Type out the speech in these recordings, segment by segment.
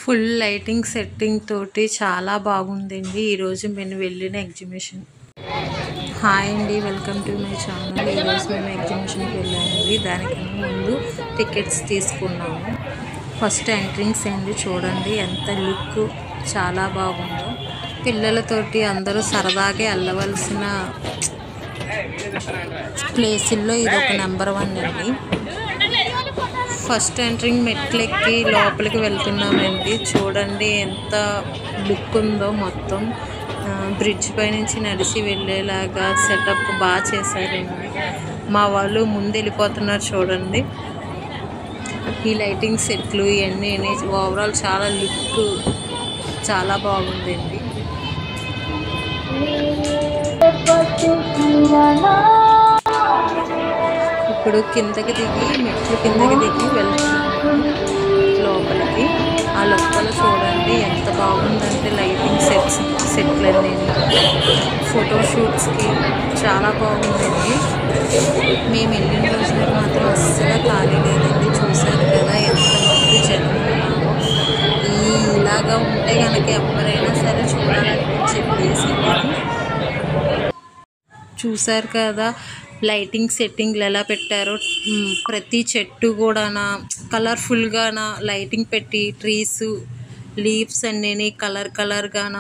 Full lighting setting తోటి చాలా బాగుందండి ఈరోజు మేము వెళ్ళిన ఎగ్జిబిషన్. హాయ్ అండి, వెల్కమ్ టు మై ఛానల్. ఈరోజు మేము ఎగ్జిబిషన్కి వెళ్ళామండి. దానికన్నా ముందు టికెట్స్ తీసుకున్నాము. ఫస్ట్ ఎంట్రింగ్స్ అండి, చూడండి ఎంత లుక్ చాలా బాగుందో. పిల్లలతోటి అందరూ సరదాగా వెళ్ళవలసిన ప్లేసుల్లో ఇది ఒక నెంబర్ 1 అండి. ఫస్ట్ ఎంట్రింగ్ మెట్లెక్కి లోపలికి వెళ్తున్నామండి. చూడండి ఎంత లుక్ ఉందో. మొత్తం బ్రిడ్జ్ పై నుంచి నడిచి వెళ్ళేలాగా సెటప్ బాగా చేశారండి. మా వాళ్ళు ముందు వెళ్ళిపోతున్నారు చూడండి. ఈ లైటింగ్ సెట్లు ఇవన్నీ ఓవరాల్ చాలా లుక్ చాలా బాగుందండి. ఇప్పుడు కిందకి దిగి మెట్లు కిందకి దిగి వెళ్తున్నాము లోపలికి. ఆ లోపల చూడండి ఎంత బాగుందంటే లైటింగ్ సెట్లన్నీ ఫోటోషూట్స్కి చాలా బాగుందండి. మేము వెళ్ళిన రోజున మాత్రం అస్సలు ఖాళీ లేదండి. చూశారు కదా ఎంతమంది జనం ఉన్నారో. ఇలాగా ఉంటే కనుక ఎవరైనా సరే చూడాలనిపించే ప్లేస్ అండి. చూశారు కదా లైటింగ్ సెట్టింగ్లు ఎలా పెట్టారో. ప్రతి చెట్టు కూడా కలర్ఫుల్గా లైటింగ్ పెట్టి ట్రీస్ లీవ్స్ అన్నీ కలర్గాన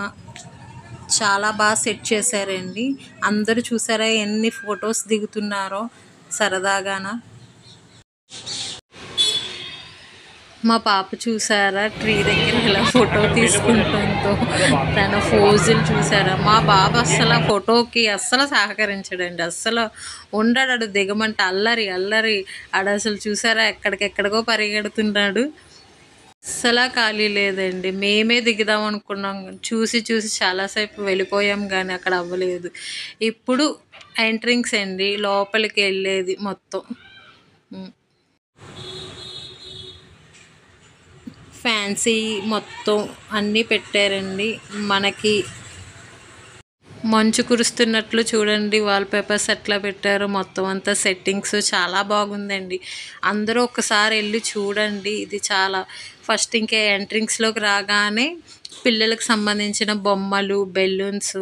చాలా బాగా సెట్ చేశారండి. అందరూ చూసారా ఎన్ని ఫొటోస్ దిగుతున్నారో సరదాగాన. మా పాప చూసారా ట్రీ దగ్గర ఎలా ఫోటో తీసుకుంటుందో, తన ఫోజులు చూసారా. మా బాబు అస్సలు ఫోటోకి అస్సలు సహకరించడండి. అస్సలు ఉండడు, దిగమంటే అల్లరి ఆడ అసలు చూసారా ఎక్కడికెక్కడికో పరిగెడుతున్నాడు. అస్సలు ఖాళీ లేదండి. మేమే దిగుదాం అనుకున్నాం, చూసి చాలాసేపు వెళ్ళిపోయాం కానీ అక్కడ అవ్వలేదు. ఇప్పుడు ఎంట్రింగ్స్ అండి, లోపలికి వెళ్ళేది మొత్తం. ఫ్యాన్సీ మొత్తం అన్నీ పెట్టారండి. మనకి మంచు కురుస్తున్నట్లు చూడండి వాల్ పేపర్స్ ఎట్లా పెట్టారో. మొత్తం అంతా సెట్టింగ్స్ చాలా బాగుందండి. అందరూ ఒకసారి వెళ్ళి చూడండి. ఇది చాలా ఫస్ట్ ఇంకే ఎంట్రింగ్స్లోకి రాగానే పిల్లలకు సంబంధించిన బొమ్మలు, బెలూన్స్,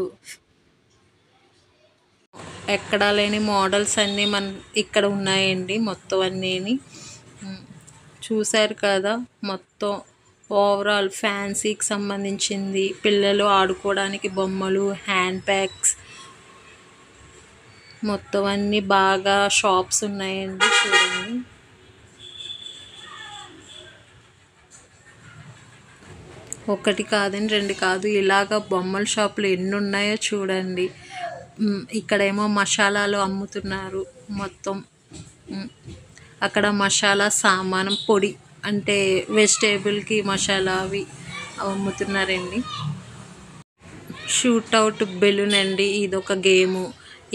ఎక్కడా లేని మోడల్స్ అన్నీ ఇక్కడ ఉన్నాయండి. మొత్తం అన్నీ చూశారు కదా. మొత్తం ఓవరాల్ ఫ్యాన్సీకి సంబంధించింది, పిల్లలు ఆడుకోవడానికి బొమ్మలు, హ్యాండ్ బ్యాగ్స్, మొత్తం అన్నీ బాగా షాప్స్ ఉన్నాయండి. చూడండి ఒకటి కాదండి, 2 కాదు, ఇలాగ బొమ్మల షాపులు ఎన్ని ఉన్నాయో చూడండి. ఇక్కడేమో మసాలాలు అమ్ముతున్నారు మొత్తం. అక్కడ మసాలా సామానం పొడి అంటే వెజిటేబుల్కి మసాలా అవి అమ్ముతున్నారండి. షూట్ అవుట్ బెలూన్ అండి, ఇదొక గేము.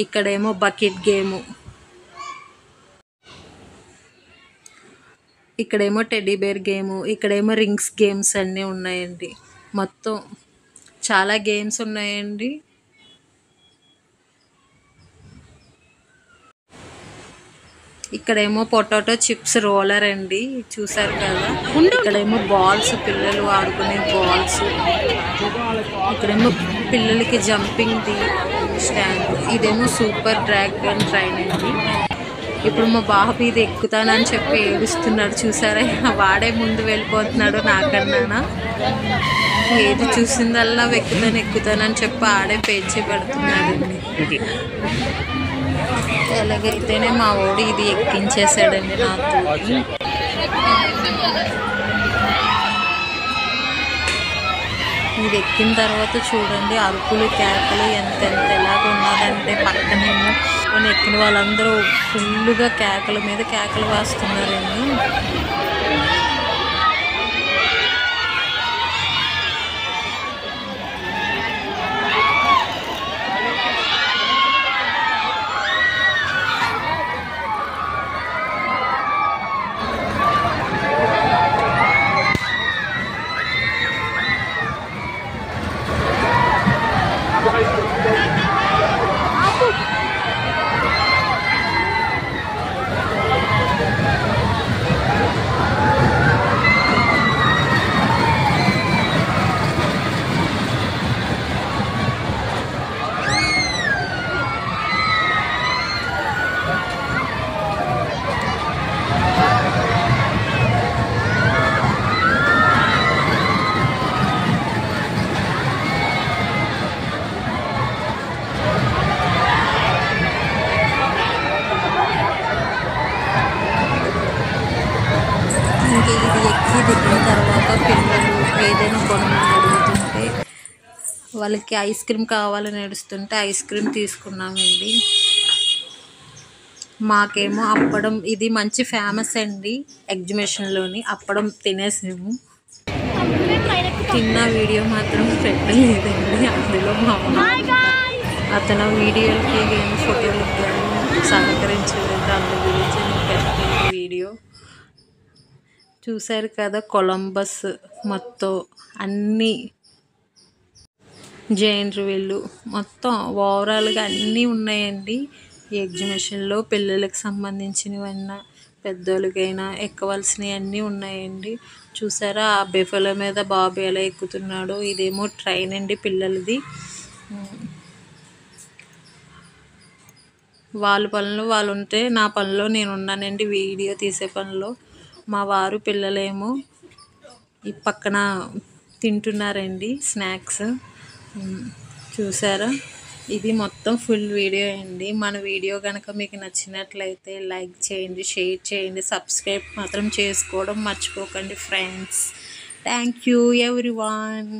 ఇక్కడేమో బకెట్ గేము, ఇక్కడేమో టెడ్డీ బేర్ గేము, ఇక్కడేమో రింగ్స్ గేమ్స్ అన్నీ ఉన్నాయండి. మొత్తం చాలా గేమ్స్ ఉన్నాయండి. ఇక్కడేమో పొటాటో చిప్స్ రోలర్ అండి, చూసారు కదా. ఇక్కడేమో బాల్స్, పిల్లలు ఆడుకునే బాల్స్. ఇక్కడేమో పిల్లలకి జంపింగ్ది స్టాండ్. ఇదేమో సూపర్ డ్రాగన్ ట్రైన్ అండి. ఇప్పుడు మా బాబు ఇది ఎక్కుతానని చెప్పి ఏడుస్తున్నాడు. చూసారా, వాడే ముందు వెళ్ళిపోతున్నాడు నాకన్నా. ఏది చూసిందల్లా ఎక్కుతానని చెప్పి ఆడే పేచి పెడుతున్నాడండి. ఎలాగైతేనే మా ఓడి ఇది ఎక్కించేసాడండి నాతో. ఇది ఎక్కిన తర్వాత చూడండి అరుపులు, కేకలు ఎంత ఎలాగ ఉన్నదంటే పక్కనేమో ఎక్కిన వాళ్ళందరూ ఫుల్గా కేకల మీద కేకలు వేస్తున్నారండి. వాళ్ళకి ఐస్ క్రీమ్ కావాలని ఏడుస్తుంటే ఐస్ క్రీమ్ తీసుకున్నామండి. మాకేమో అప్పడం, ఇది మంచి ఫేమస్ అండి ఎగ్జిబిషన్లోని. అప్పడం తినేసాము. తిన్న వీడియో మాత్రం పెట్టలేదండి. అందులో మా అతను వీడియోలకి కానీ ఫోటోలకి కానీ సహకరించలేదు. అందు గురించి నేను పెట్టలేదు వీడియో. చూశారు కదా, కొలంబస్ మొత్తం అన్నీ జైంట్ వీళ్ళు మొత్తం ఓవరాల్గా అన్నీ ఉన్నాయండి ఈ ఎగ్జిబిషన్లో. పిల్లలకు సంబంధించినవన్నా పెద్దోళ్ళకైనా ఎక్కవలసినవి అన్నీ ఉన్నాయండి. చూసారా ఆ బెఫలో మీద బాబు ఎలా ఎక్కుతున్నాడో. ఇదేమో ట్రైన్ అండి పిల్లలది. వాళ్ళ పనిలో వాళ్ళు ఉంటే నా పనిలో నేను ఉన్నానండి, వీడియో తీసే పనిలో. మా వారు పిల్లలేమో ఈ పక్కన తింటున్నారండి స్నాక్స్. చూసారా, ఇది మొత్తం ఫుల్ వీడియో అండి. మన వీడియో కనుక మీకు నచ్చినట్లయితే లైక్ చేయండి, షేర్ చేయండి, సబ్స్క్రైబ్ మాత్రం చేసుకోవడం మర్చిపోకండి ఫ్రెండ్స్. Thank you everyone.